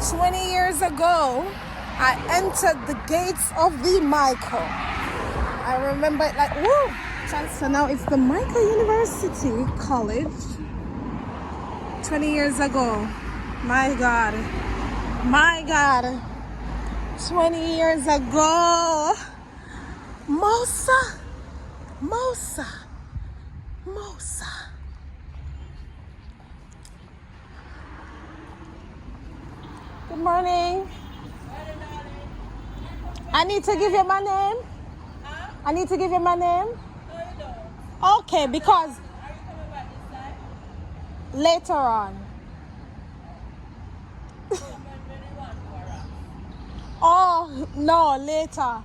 20 years ago, I entered the gates of the Mico. I remember it like, woo! So now it's the Mico University College. 20 years ago. My God. 20 years ago. Mosa. Good morning. I need to give you my name. Huh? I need to give you my name. No, you don't. Okay, because. Are you coming back this time? Later on. Oh, no, later.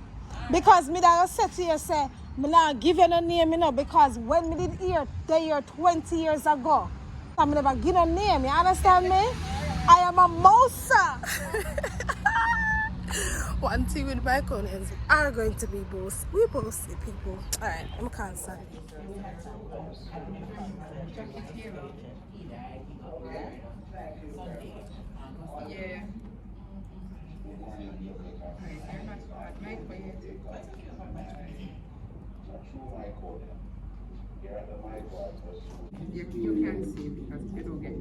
Because me that said to you, say, me not give you no name, you know, because when me did hear, the year 20 years ago, I never give no name, you understand me? I am a Mosa. One thing with my colleagues are going to be both. We both see people. Alright, I'm concerned. Yeah. You can't see because you don't get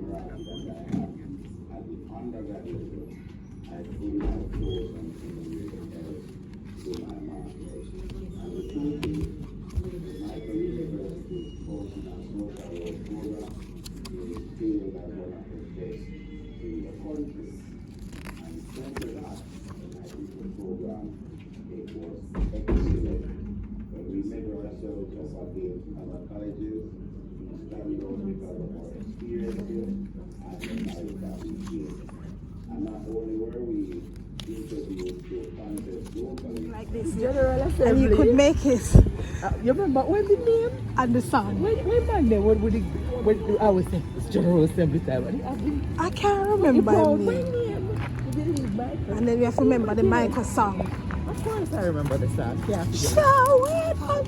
we measure ourselves as our colleges, study those because of our experiences and the knowledge that we gain. And not only were we introduced to concepts locally, like this, General Assembly. And you could make it. You remember when the name? And the song. When back then, when I was saying it's General Assembly time. I can't remember my him. name. And then we have to remember the Mico song. Of course I remember the song. Yeah. Shall we?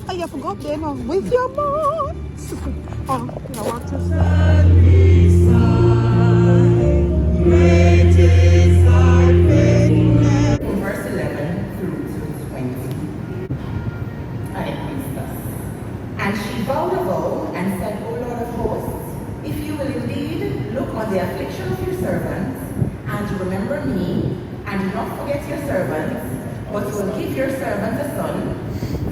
Oh, you forgot then with your mouth. Oh, you want to say? Verse 11 through to 20. And it reads thus. And she vowed a vow and said, O Lord of hosts, if you will indeed look on the affliction of your servants, and remember me, and do not forget your servants, but will give your servant a son,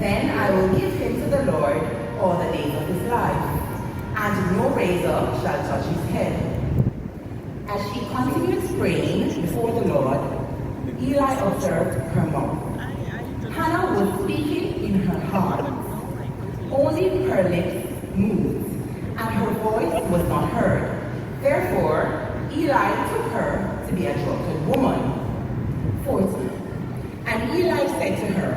then I will give him to the Lord all the days of his life, and no razor shall touch his head. As she continued praying before the Lord, Eli observed her mouth. Hannah was speaking in her heart. Only her lips moved, and her voice was not heard. Therefore, Eli took her to be a drunken woman. 40. And Eli said to her,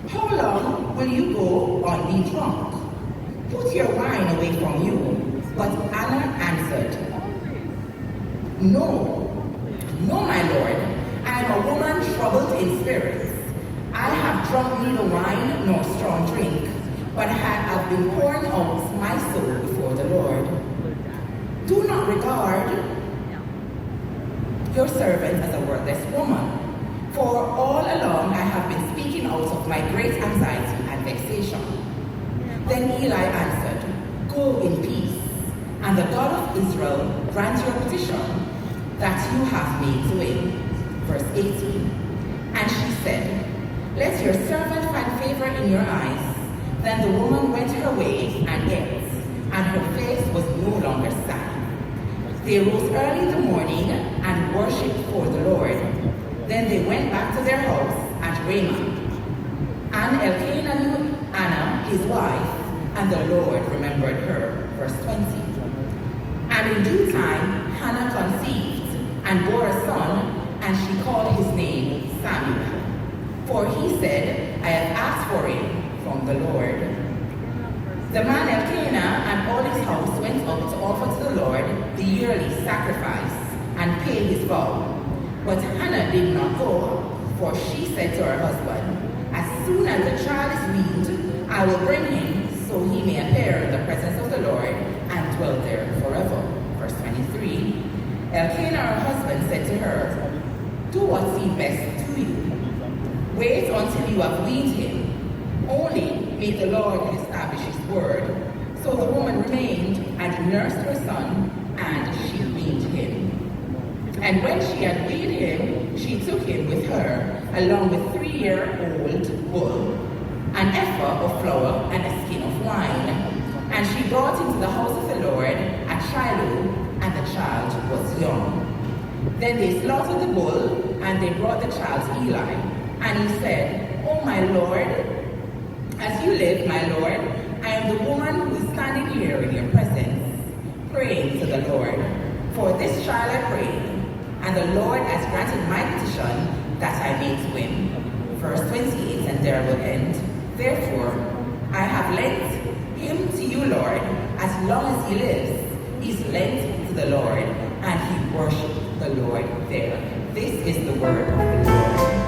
how long will you go on being drunk? Put your wine away from you. But Anna answered, No, my Lord. I am a woman troubled in spirits. I have drunk neither wine nor strong drink, but I have been pouring out my soul before the Lord. Do not regard your servant as a worthless woman. For all along I have been speaking out of my great anxiety and vexation. Then Eli answered, Go in peace, and the God of Israel grant your petition that you have made to him. Verse 18. And she said, Let your servant find favor in your eyes. Then the woman went her way and ate, and her face was no longer sad. They rose early in the morning and worshipped before the Lord. Then they went back to their house at Ramah. And Elkanah knew Anna, his wife, and the Lord remembered her. Verse 20. And in due time, Hannah conceived and bore a son, and she called his name Samuel. For he said, I have asked for him from the Lord. The man Elkanah and all his house went up to offer to the Lord the yearly sacrifice and pay his vow. But Hannah did not go, for she said to her husband, As soon as the child is weaned, I will bring him, so he may appear in the presence of the Lord and dwell there forever. Verse 23. Elkanah, her husband, said to her, seem best to you. Wait until you have weaned him. Only may the Lord establish his word. So the woman remained and nursed her son, and she weaned him. And when she had weaned him, she took him with her, along with 3-year-old bull, an ephah of flour, and a skin of wine. And she brought into the house of the Lord at Shiloh, and the child was young. Then they slaughtered the bull, and they brought the child to Eli. And he said, "Oh, my Lord, as you live, my Lord, I am the woman who is standing here in your presence, praying to the Lord. For this child I prayed, and the Lord has granted my petition that I may to him." Verse 28, and there will end. Therefore, I have lent him to you, Lord, as long as he lives. He's lent to the Lord, and he worshipped the Lord there. This is the word of the Lord.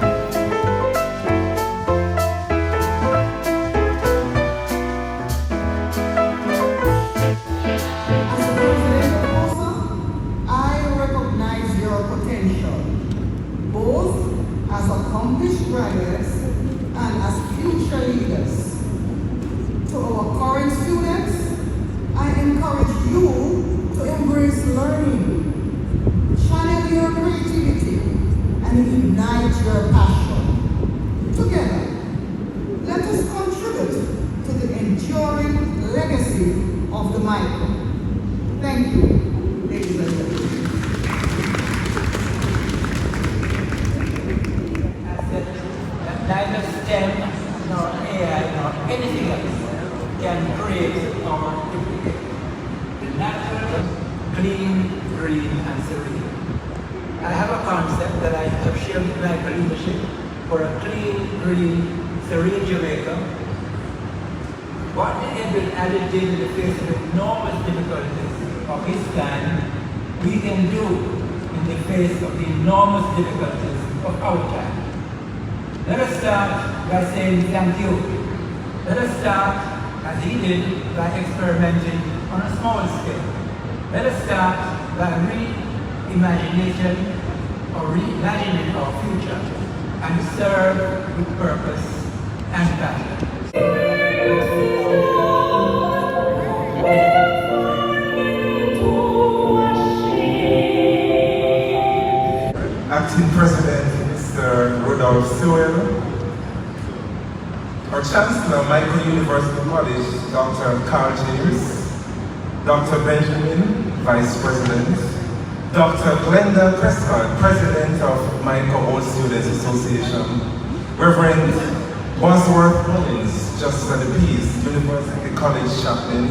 As accomplished graduates and as future leaders. To our current students, I encourage you to embrace learning, channel your creativity, and ignite your passion. Together, let us contribute to the enduring legacy of the Mico. Thank you, ladies and gentlemen. Neither STEM nor AI nor anything else can create or duplicate the natural, clean, green, and serene. I have a concept that I have shared with my leadership for a clean, green, serene Jamaica. What Edwin Addy did in the face of enormous difficulties of his time, we can do in the face of the enormous difficulties of our time. Let us start by saying thank you. Let us start, as he did, by experimenting on a small scale. Let us start by reimagination or reimagining our future and serve with purpose and passion. Acting President Mr. Rudolph Sewell, our Chancellor, Mico University College, Dr. Carl James, Dr. Benjamin, Vice President, Dr. Glenda Prescott, President of Mico Old Students Association, Reverend Bosworth Mullins, Justice of the Peace, University College Chaplain,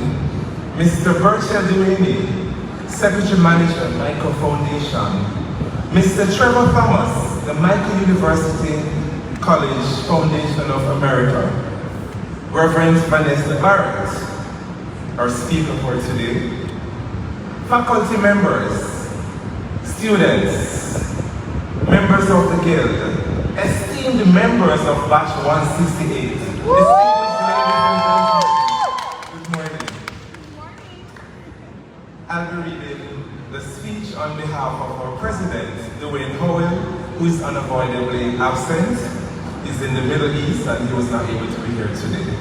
Mr. Burchell Duane, Secretary Manager, Mico Foundation, Mr. Trevor Thomas, the Mico University College Foundation of America, Reverend Vanessa Barrett, our speaker for today, faculty members, students, members of the Guild, esteemed members of Batch 168, distinguished ladies and gentlemen, good morning. I'll be reading the speech on behalf of our President, Dwayne Howell, who is unavoidably absent. He's in the Middle East and he was not able to be here today.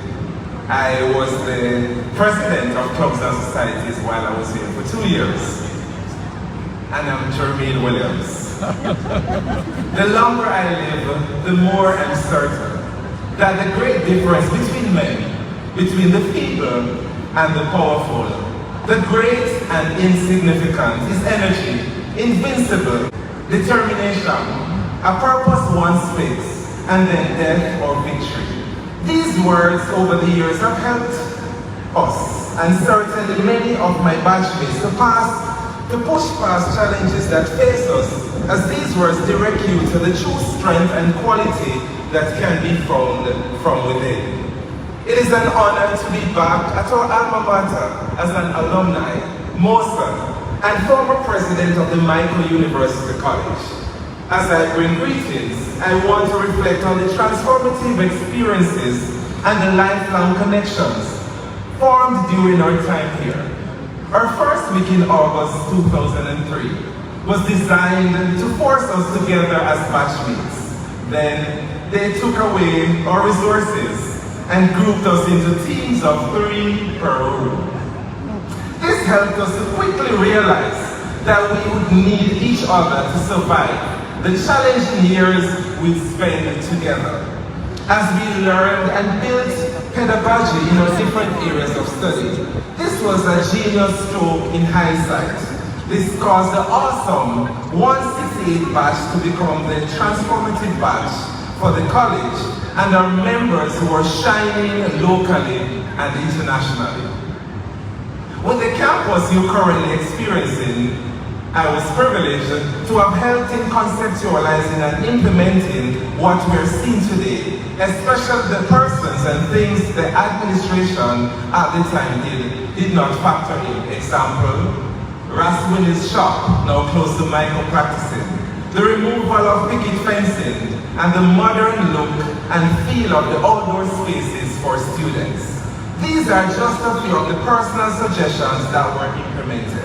I was the president of Clubs and Societies while I was here for 2 years. And I'm Jermaine Williams. The longer I live, the more I'm certain that the great difference between men, between the feeble and the powerful, the great and insignificant is energy, invincible, determination, a purpose one speaks, and then death or victory. These words over the years have helped us, and certainly many of my batchmates, to push past challenges that face us, as these words direct you to the true strength and quality that can be found from within. It is an honor to be back at our alma mater as an alumni, MOSA, and former president of the Mico University College. As I bring greetings, I want to reflect on the transformative experiences and the lifelong connections formed during our time here. Our first week in August 2003 was designed to force us together as batchmates. Then they took away our resources and grouped us into teams of 3 per room. This helped us to quickly realize that we would need each other to survive the challenging years we'd spent together. As we learned and built pedagogy in our different areas of study, this was a genius stroke in hindsight. This caused the awesome 168 batch to become the transformative batch for the college and our members who are shining locally and internationally. With the campus you're currently experiencing, I was privileged to have helped in conceptualizing and implementing what we're seeing today, especially the persons and things the administration at the time did not factor in. Example, Raswin's shop, now close to Mico practicing, the removal of picket fencing, and the modern look and feel of the outdoor spaces for students. These are just a few of the personal suggestions that were implemented.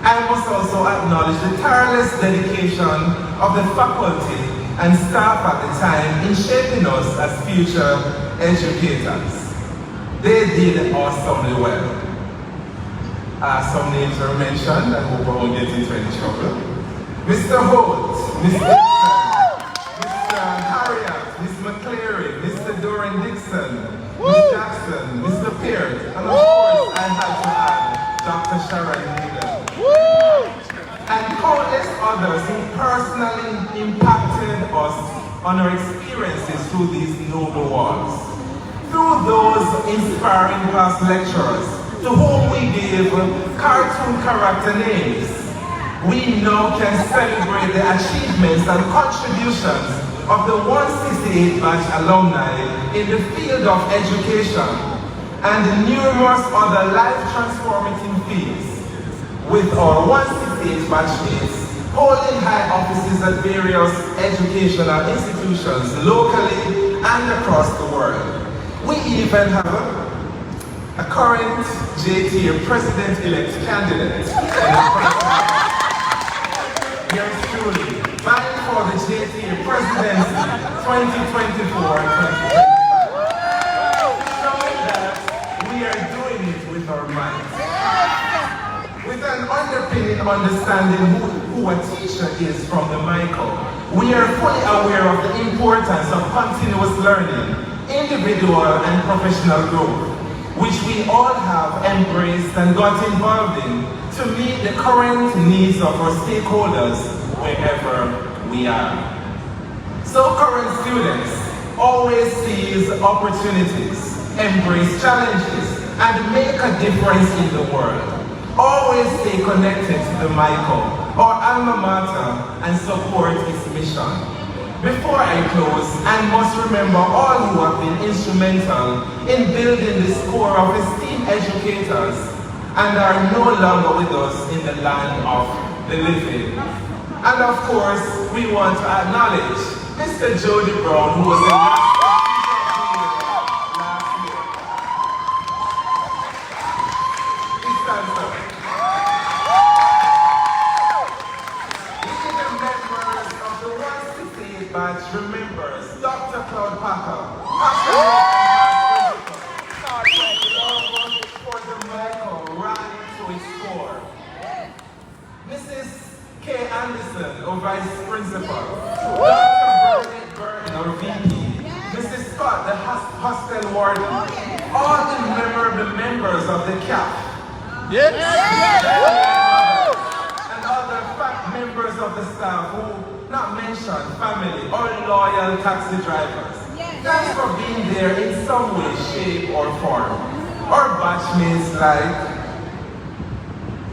I must also acknowledge the tireless dedication of the faculty and staff at the time in shaping us as future educators. They did awesomely well. Some names were mentioned, I hope I won't get into any trouble. Mr. Holt, Ms. Dixon, Mr. Harriet, Ms. McCleary, Mr. Doran Dixon, Ms. Jackson, Mr. Peart, and of course I had to add Dr. Sharon Needham. And countless others who personally impacted us on our experiences through these noble walls. Through those inspiring past lecturers to whom we gave cartoon character names, we now can celebrate the achievements and contributions of the 168 batch alumni in the field of education and numerous other life-transforming fields, with our 168 batchmates holding high offices at various educational institutions locally and across the world. We even have a current JTA President-elect candidate yours truly, vying for the JTA Presidency 2024-2025. Showing that we are doing it with our minds. With an underpinning understanding who a teacher is from the Mico, we are fully aware of the importance of continuous learning, individual and professional growth, which we all have embraced and got involved in to meet the current needs of our stakeholders wherever we are. So current students always seize opportunities, embrace challenges, and make a difference in the world. Always stay connected to the Mico, our alma mater, and support its mission. Before I close, I must remember all who have been instrumental in building this core of esteemed educators and are no longer with us in the land of the living. And of course, we want to acknowledge Mr. Jody Brown, who was the last year. Please stand up. Batch remembers Dr. Claude Packer, for the Mico rallying to its core. Mrs. K. Anderson, our Vice Principal, Dr. Bernadette Burton, our VP, Mrs. Scott, the hostel warden, all the memorable members of the CAF, and other members of the staff who not mentioned family or loyal taxi drivers. Thanks for being there in some way, shape, or form. Our batchmates like,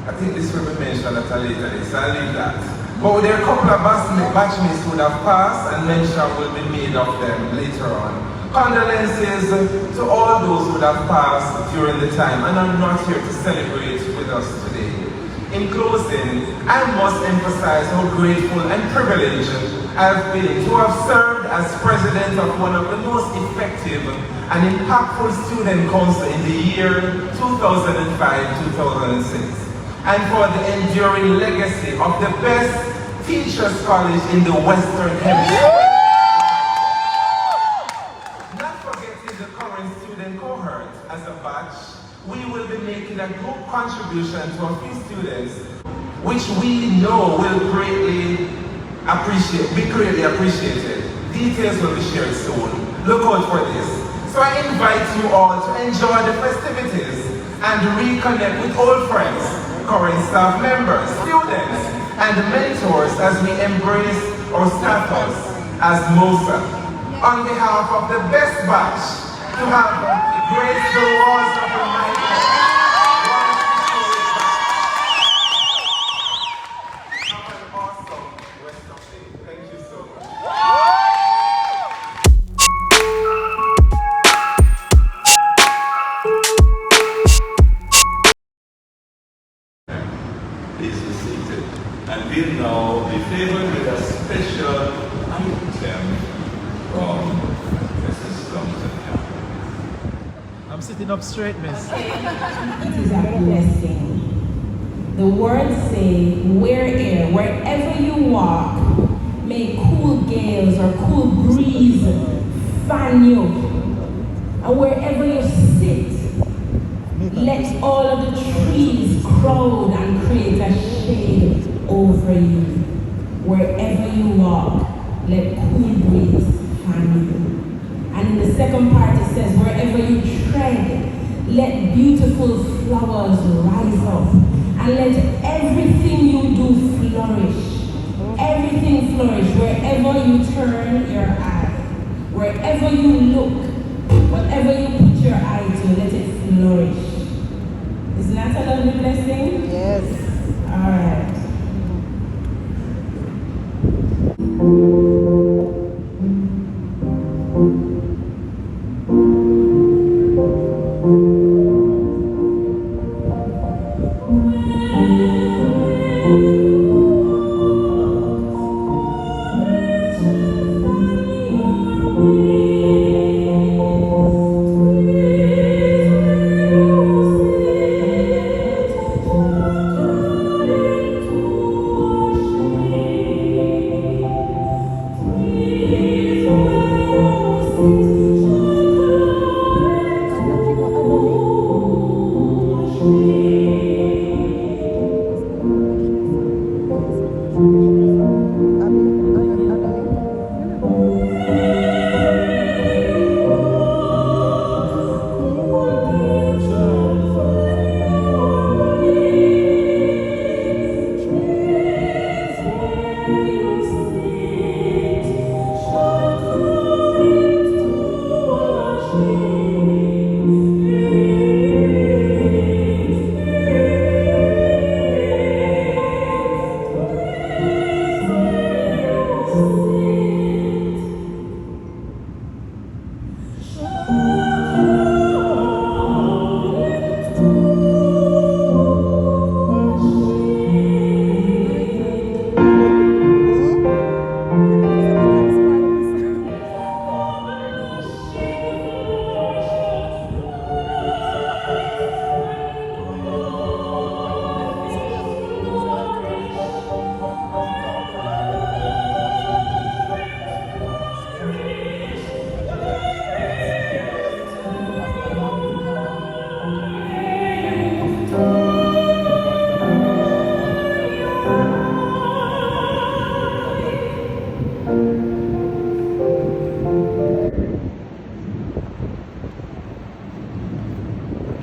I think this will be mentioned at a later date, so I'll leave that. But there are a couple of batchmates who would have passed and mention will be made of them later on. Condolences to all those who would have passed during the time and are not here to celebrate with us today. In closing, I must emphasize how grateful and privileged I've been to have served as president of one of the most effective and impactful student council in the year 2005-2006. and for the enduring legacy of the best teachers college in the Western Hemisphere. Not forgetting the current student cohort as a batch, we will be making a group contribution to a few students, which we know will be greatly appreciated. Details will be shared soon. Look out for this. So I invite you all to enjoy the festivities and reconnect with old friends, current staff members, students, and mentors as we embrace our status as MOSA. On behalf of the best batch, to have graced the walls of the Mico. Have an awesome rest of the day. Thank you so much. Please be seated. And we'll now be favored with a special item from Mrs. Thompson. I'm sitting up straight, miss. It is a blessing. The words say, wherever you walk, may cool gales or cool breeze fan you. And wherever you sit, let all of the trees crowd and create a shade over you. Wherever you walk, let cool breeze fan you. And in the second part it says, wherever you tread, let beautiful flowers rise up. And let everything you do flourish. Everything flourish. Wherever you turn your eye, wherever you look, whatever you put your eye to, let it flourish. Isn't that a lovely blessing? Yes. All right.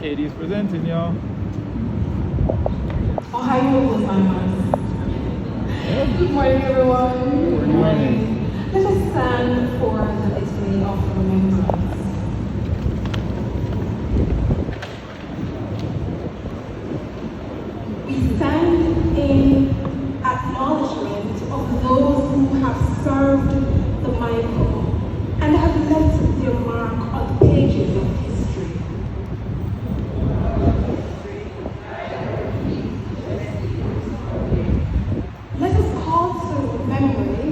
Katie's presenting, y'all. Ohio Almas. Good morning, everyone. Good morning. Let us stand for the litany of remembrance. We stand in acknowledgement of those who have served the Mico and have left their mark on the pages of history. Let us call to memory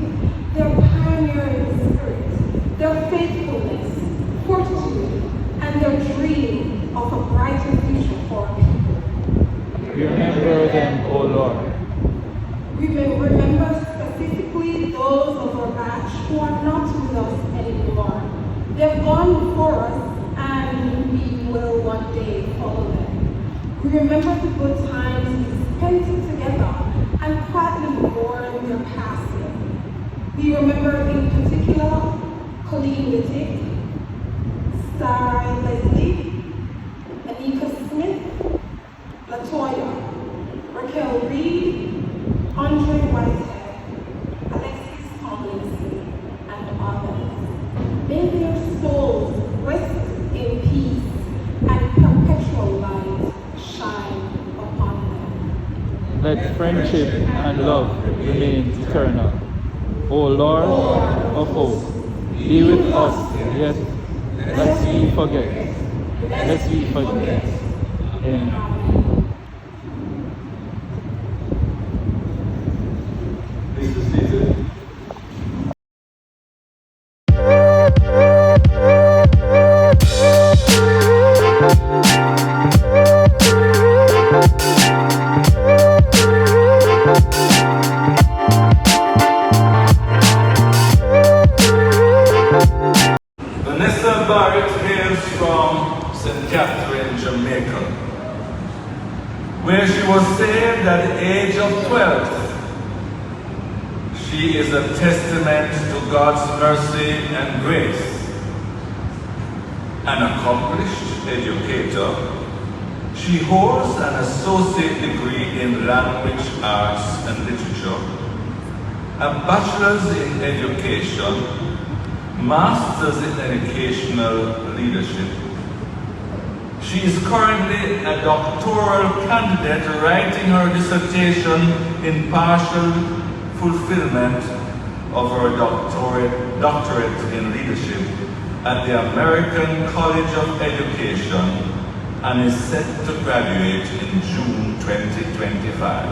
their pioneering spirit, their faithfulness, fortitude, and their dream of a brighter future for our people. We remember them especially those of our batch who are not with us anymore. They've gone before us and we will one day follow them. We remember the good times we spent together and quietly mourn their passing. We remember in particular Colleen Wittig, Sarah Leslie, Anika Smith, Latoya, Raquel Reed, Andre Whitehead, Alexis Tomlinson, and others. May their souls rest in peace and perpetual light shine upon them. Let friendship and love remain eternal. O Lord of hosts, be with us, yet lest we forget. Lest we forget. Amen. Please be seated. Vanessa Barrett hails from St. Catherine, Jamaica, where she was saved at the age of 12. She is a testament to God's mercy and grace. An accomplished educator, she holds an associate degree in language arts and literature, a bachelor's in education, master's in educational leadership. She is currently a doctoral candidate writing her dissertation in partial fulfillment of her doctorate in leadership at the American College of Education and is set to graduate in June 2025.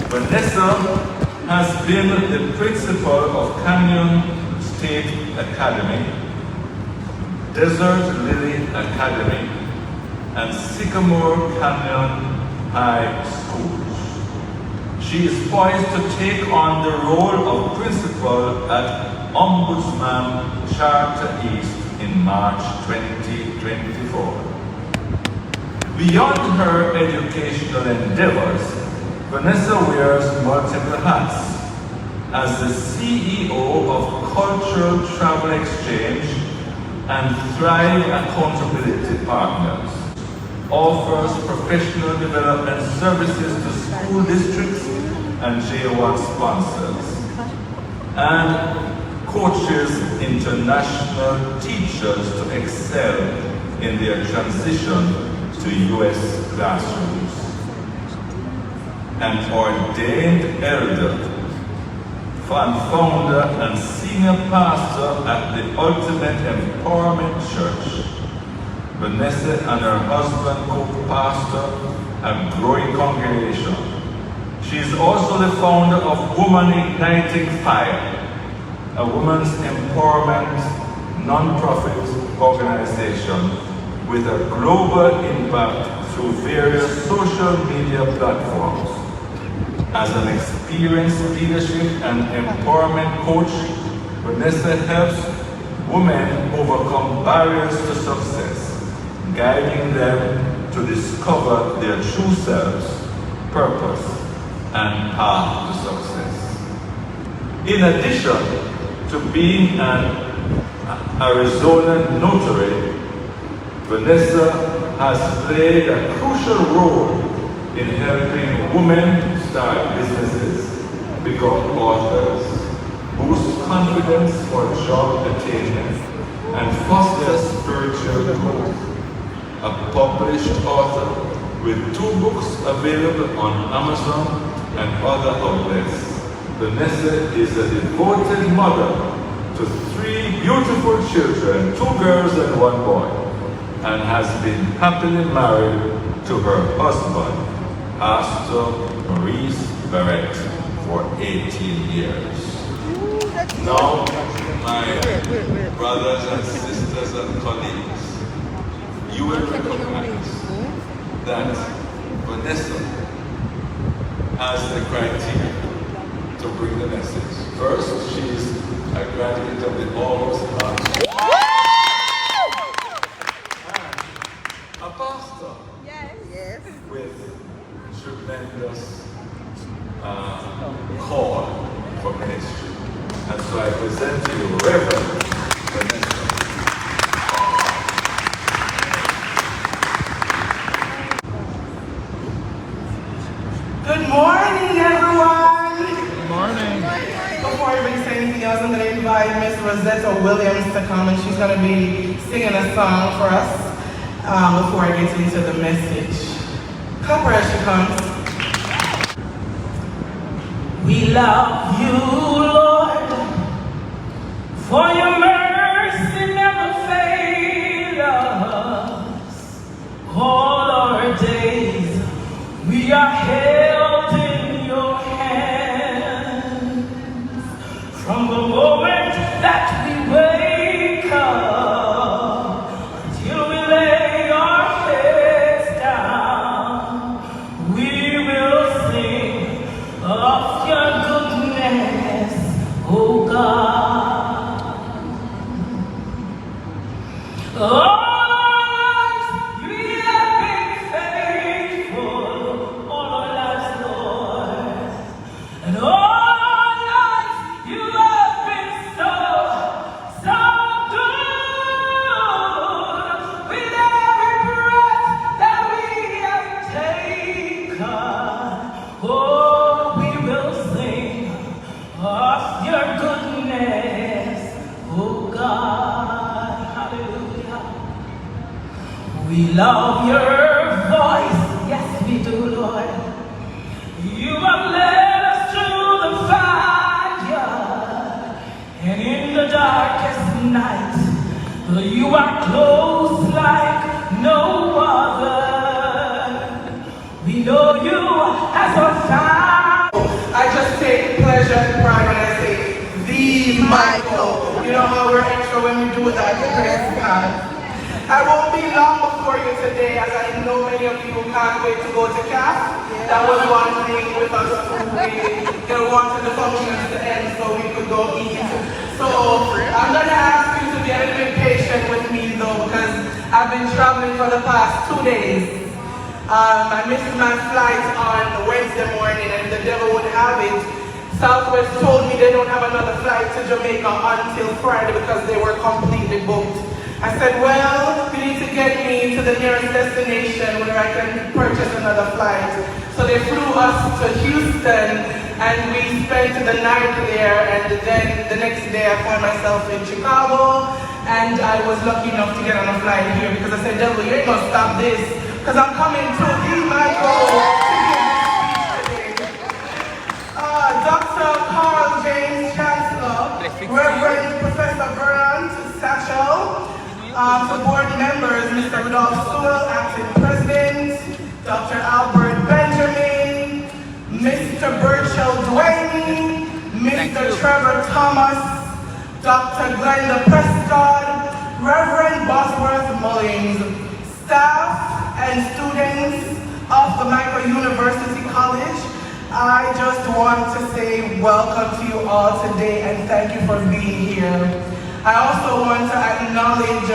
Vanessa has been the principal of Canyon State Academy, Desert Lily Academy, and Sycamore Canyon High Schools. She is poised to take on the role of principal at Ombudsman Charter East in March 2024. Beyond her educational endeavors, Vanessa wears multiple hats as the CEO of Cultural Travel Exchange and Thrive Accountability Partners, offers professional development services to school districts and J1 sponsors, and coaches international teachers to excel in their transition to U.S. classrooms. An ordained elder, founder and senior pastor at the Ultimate Empowerment Church, Vanessa and her husband co-pastor a growing congregation. She is also the founder of Woman Igniting Fire, a women's empowerment non-profit organization with a global impact through various social media platforms. As an experienced leadership and empowerment coach, Vanessa helps women overcome barriers to success, guiding them to discover their true selves, purpose, and path to success. In addition to being an Arizona notary, Vanessa has played a crucial role in helping women start businesses, become authors, boost confidence for job attainment, and foster spiritual growth. A published author with 2 books available on Amazon and other outlets, Vanessa is a devoted mother to 3 beautiful children, 2 girls and 1 boy, and has been happily married to her husband, Pastor Maurice Barrett, for 18 years. Now, my brothers and sisters and colleagues, you will recognize that Vanessa has the criteria First, she's a graduate of the Alma College. And a pastor. Yes. With tremendous call for ministry. And so I present to you Reverend Vanessa. Good morning, everyone. Good morning. Before I even say anything else, I'm going to invite Miss Rosetta Williams to come, and she's going to be singing a song for us before I get into the message. Clap her as she comes. We love you, Lord, for your mercy never fails us. All our days we are held in your hands. From the moment that we wake up until we lay our heads down, we will sing of your goodness, oh God. All our lives you have been faithful, all our lives, Lord. And all our lives you have been so good. With every breath that we have taken, oh, we will sing of your goodness, oh God. Hallelujah. We love your voice, yes we do, Lord. You have led us through the fire, and in the darkest night, you are close like no other. We know you as our Father. I just take pleasure and pride when I say, the Mico. You know how we're extra when we do that, praise God. I won't be long before you today, as I know many of you can't wait to go to CAF. That was one thing with us we wanted the functions to end so we could go eat. So I'm going to ask you to be a little bit patient with me though, because I've been traveling for the past 2 days. I missed my flight on Wednesday morning, and the devil would have it. Southwest told me they don't have another flight to Jamaica until Friday because they were completely booked. I said, well, you need to get me to the nearest destination where I can purchase another flight. So they flew us to Houston, and we spent the night there, and then the next day I found myself in Chicago, and I was lucky enough to get on a flight here because I said, devil, you ain't gonna stop this, because I'm coming to the Mico to give this speech today. Dr. Carl James Chancellor, Reverend Professor Vernon Satchel, to board members, Mr. Rudolph Sewell, acting president, Dr. Albert Benjamin, Mr. Burchell Dwayne, Mr. Trevor Thomas, Dr. Glenda Prescott, Reverend Bosworth Mullins, staff and students of the Mico University College, I just want to say welcome to you all today and thank you for being here. I also want to acknowledge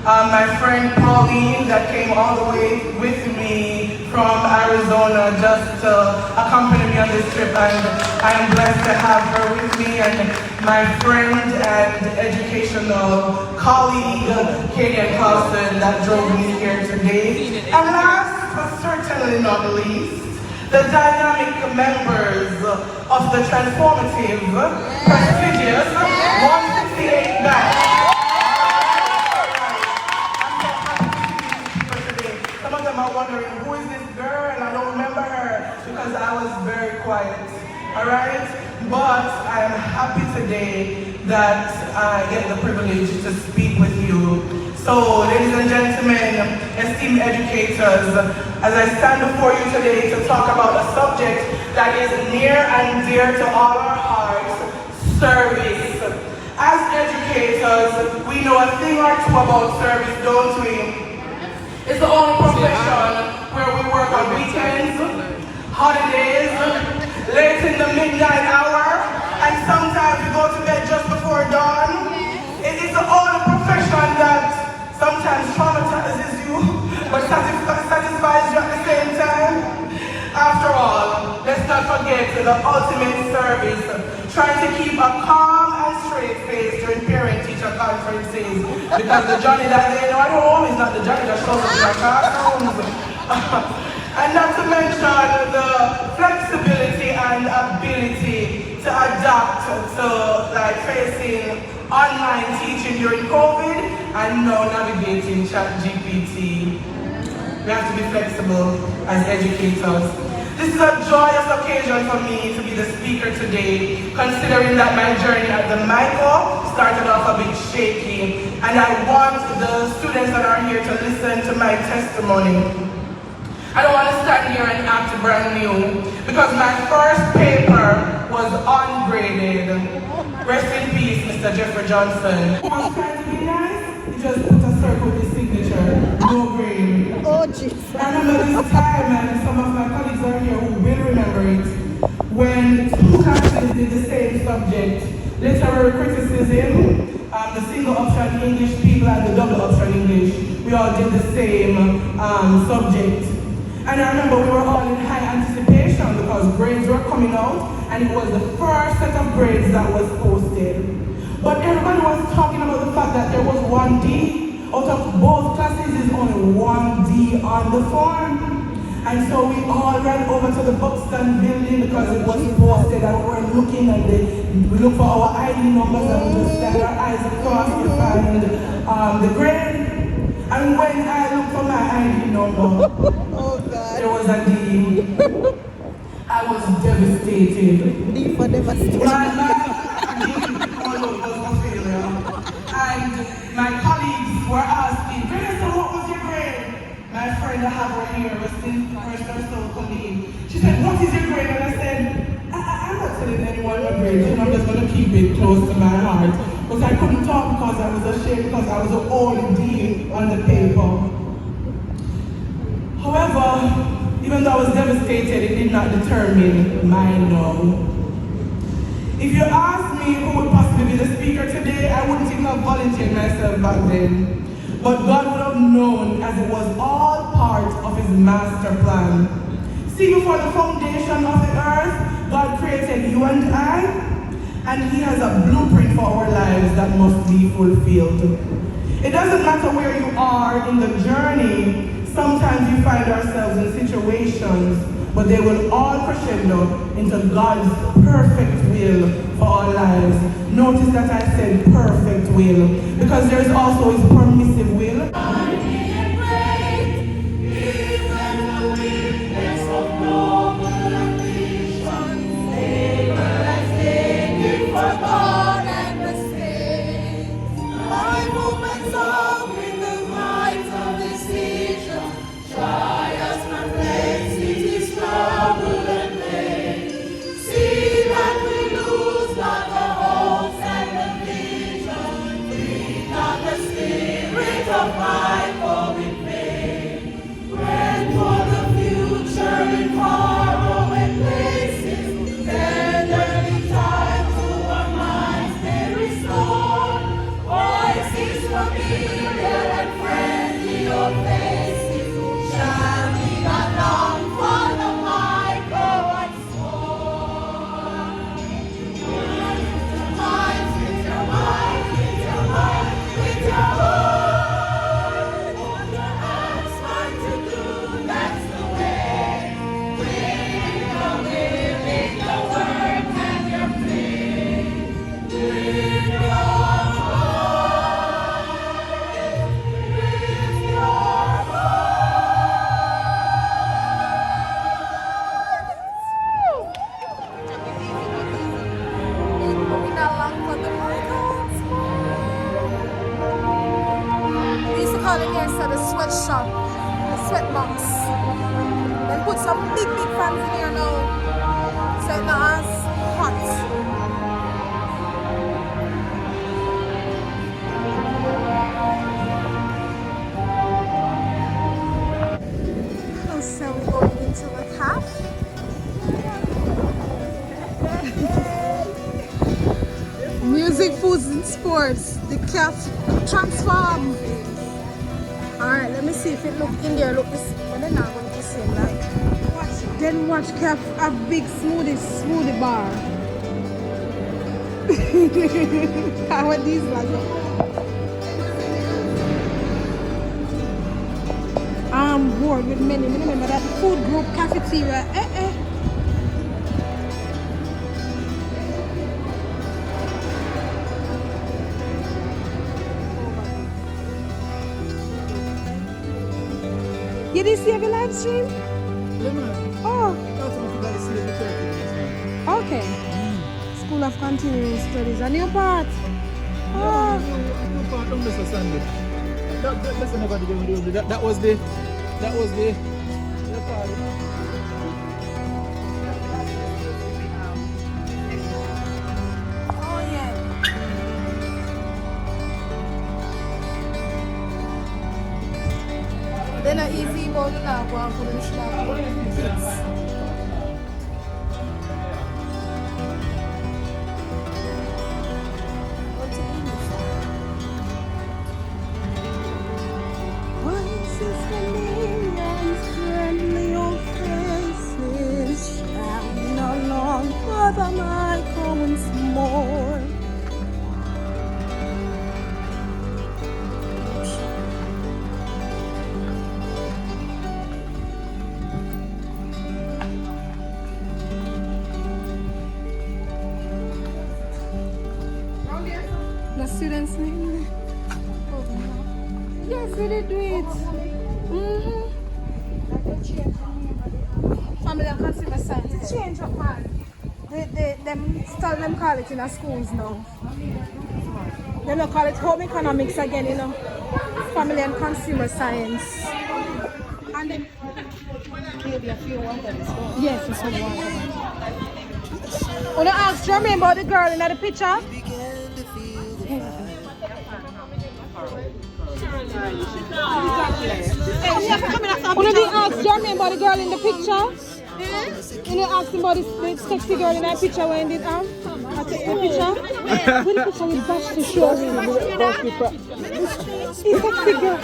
my friend Pauline that came all the way with me from Arizona just to accompany me on this trip, and I am blessed to have her with me, and my friend and educational colleague, Kaden Clausen, that drove me here today. And last but certainly not least, the dynamic members of the transformative, prestigious 168 batch. Some of them are wondering, who is this girl? And I don't remember her because I was very quiet. Alright? But I am happy today that I get the privilege to speak with you. So, ladies and gentlemen, esteemed educators, as I stand before you today to talk about a subject that is near and dear to all our hearts, service. As educators, we know a thing or two about service, don't we? It's the only profession where we work on weekends, holidays, late in the midnight hour, and sometimes traumatizes you, but satisfies you at the same time. After all, let's not forget the ultimate service, trying to keep a calm and straight face during parent-teacher conferences, because the Johnny that they know at home is not the Johnny that shows up in our classrooms. And not to mention the flexibility and ability to adapt to like facing online teaching during COVID and now navigating ChatGPT. We have to be flexible as educators. This is a joyous occasion for me to be the speaker today, considering that my journey at the Mico started off a bit shaky, and I want the students that are here to listen to my testimony. I don't want to stand here and act brand new, because my first paper was ungraded. Rest in peace, Mr. Jeffrey Johnson. I was trying to be nice, he just put a circle with his signature, no grade. Oh, jeez. I remember this time, and some of my colleagues are here who will remember it, when two classes did the same subject, literary criticism, the single option English people and the double option English. We all did the same subject. And I remember we were all in high anticipation because grades were coming out, and it was the first set of grades that was posted. But everybody was talking about the fact that there was one D. Out of both classes is only one D on the form. And so we all ran over to the Buxton building because it was posted, and we were looking, and we looked for our ID numbers, and we just stand our eyes across to find the grade. And when I looked for my ID number, Oh, God. there was a D. I was devastated. D for devastation. And my colleagues were asking, Vanessa, what was your grade? My friend I have her here, her soul colleague. She said, what is your grade? And I said, I'm not telling anyone my grade, and I'm just going to keep it close to my heart. But I couldn't talk because I was ashamed, because I was the only D on the paper. However, even though I was devastated, it did not determine my no. If you ask me who would possibly be the speaker today, I wouldn't even have volunteered myself back then. But God would have known, as it was all part of his master plan. See, before the foundation of the earth, God created you and I, and he has a blueprint for our lives that must be fulfilled. It doesn't matter where you are in the journey. Sometimes we find ourselves in situations, but they will all crescendo into God's perfect will for our lives. Notice that I said perfect will, because there is also his permissive will. Music, foods, and sports. The cat transform. Alright, let me see if it look in there. Look this, but they're not going to see like. Then watch Cap a big smoothie bar. How are these like? I'm bored with many. Remember that food group cafeteria. You didn't see every live stream? Yeah, man. Oh, That's what you guys see the 30 minutes, man. okay. School of Continuing Studies, a new part. Yeah, Oh, you part on Mr. Sunday. That's another video. That was the oh yeah. Then a easy one now go and put the Voices from millions, friendly old faces, shouting along, Brother Michael once more. The students' name. Yes, we did do it. Family and consumer science. It's changed up, man. Them call it in the schools now. They don't call it home economics again, you know. Family and consumer science. And then maybe a few water is gone. Yes, it's some water. Wanna ask Jermaine about the girl in the picture? Wanna they ask Jermaine about the girl in the picture? When you ask him about the sexy girl in that picture when did I take the picture? When the picture with Bash to show him. The sexy girl.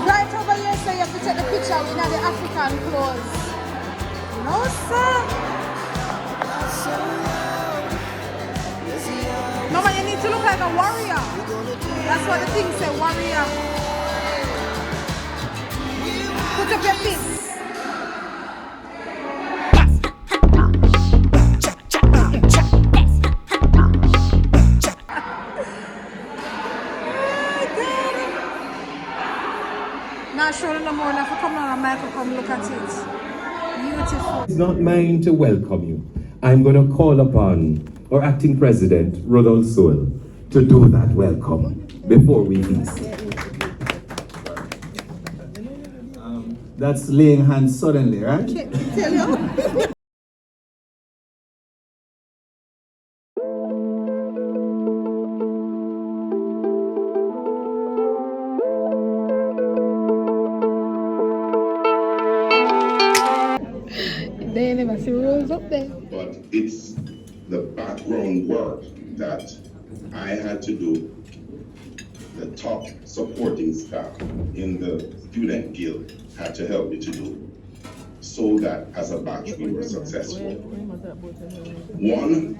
Right over here, so you have to take the picture with the African clothes. No, sir. No, but you need to look like a warrior. That's what the thing say, warrior. Put up your fists. Not sure no more enough to come on and Michael come look at it. Beautiful. It's not mine to welcome you. I'm going to call upon our acting president, Rodolphe Sewell, to do that welcome before we leave. That's laying hands suddenly, right? Tell you. They never see rules up there. But it's the background work that I had to do, the top supporting staff in the student guild had to help me to do, so that as a batch we were successful. One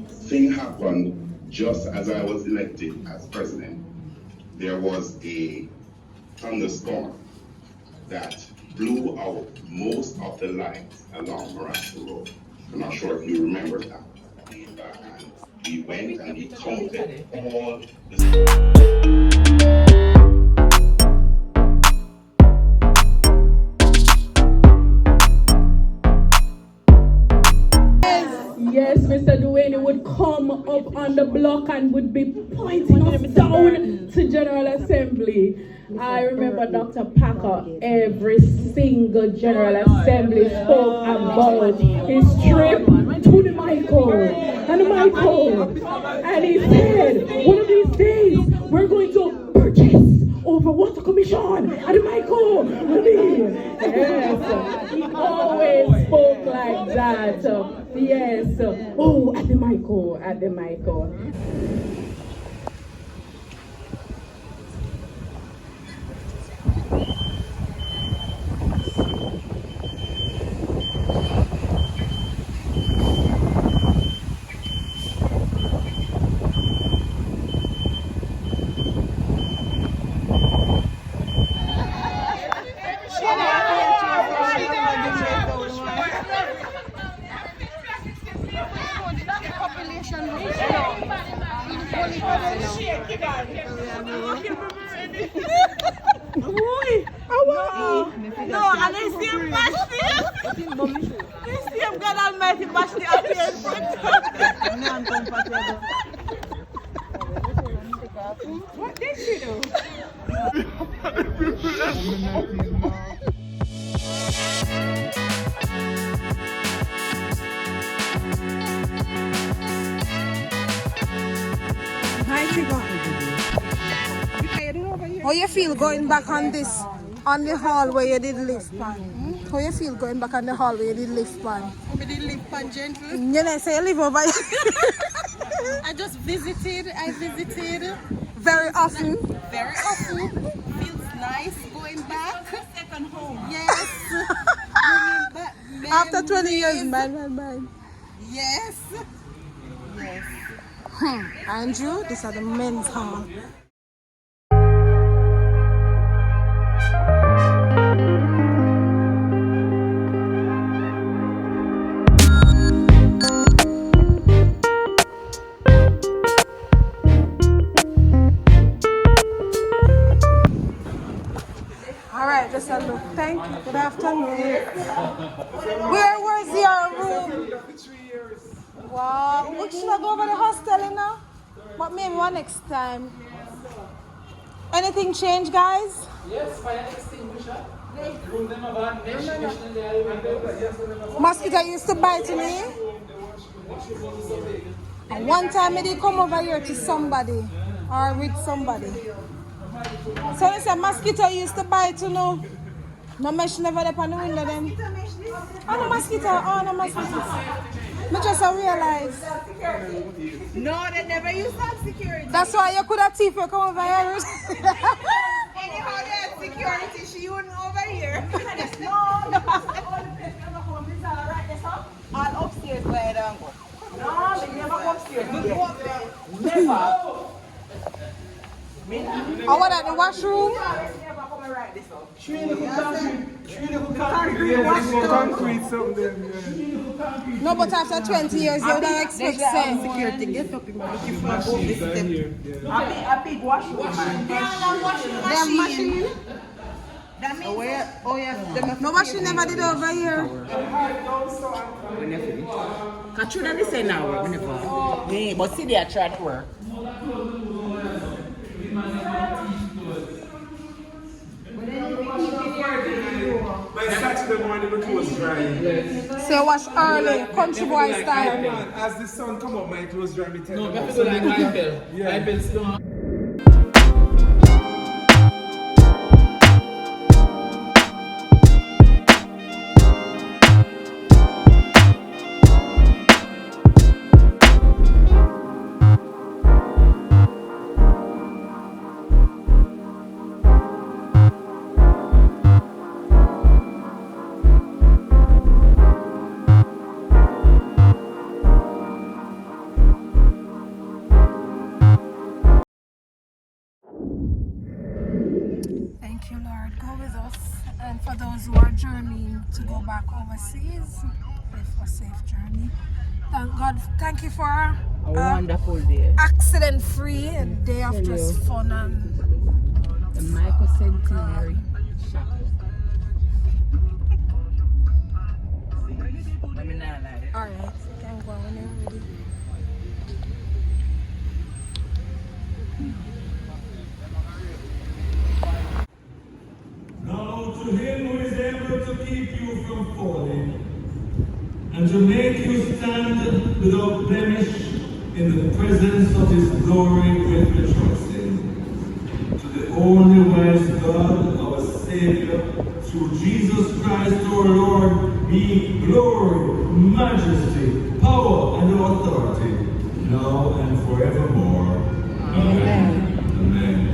thing happened just as I was elected as president. There was a thunderstorm that blew out most of the lights along Marasco Road. I'm not sure if you remember that. And we went and we counted all the be pointing us down to General Assembly. I remember Dr. Packer, every single General Assembly spoke about his trip to the Mico and the Mico. And he said, one of these days, we're going to purchase over water commission at the Mico. Yes, he always spoke like that. Yes, oh, at the Mico, at the Mico. No, and they see him bash the they see him God Almighty bash the appearance. What did she do? How you feel going back on this, on the hall where you did lift pan? How you feel going back on the hall where you did lift pan? I did live pan gentle. You know, say you live over here. I just visited. Very often. Very often. Feels nice going back. Second home. Yes. After 20 years, man. Yes. Yes. Andrew, these are the men's hall. Alright, just a look. Thank you. Good afternoon. Where's your room? Wow. We should go over the hostel, you know? But maybe one next time. Anything change, guys? Yes, fire extinguisher. Room them about Mosquito used to bite me. And one time I did come over here to somebody or with somebody. So they said mosquito used to bite, you know. No mesh never up on the window then. Oh no mosquito, I just realized. No, they never used to have security. That's why you could have thief you come over here. Anyhow, they had security, she wouldn't over here. All upstairs where I don't go. No, they never go upstairs. Never. Oh, what at the washroom? No, but after 20 years, you don't expect security get up in my looking for a big washing machine. Machine. That means no machine never did over here. Katrina, they say now work whenever. Yeah, but see they are trying to work. By Saturday morning, the clothes dry. So you wash early, country boy style. As the sun come up, my clothes dry. No, we have to go like Michael. Michael's still. Thank you, Lord. Go with us. And for those who are journeying to go back overseas, pray for a safe journey. Thank God. Thank you for a wonderful day. Accident-free and day of just fun and the Mico Centenary. Alright, can go when you're ready. and to make you stand without blemish in the presence of his glory with rejoicing. To the only wise God, our Savior, through Jesus Christ our Lord, be glory, majesty, power, and authority, now and forevermore. Amen. Amen.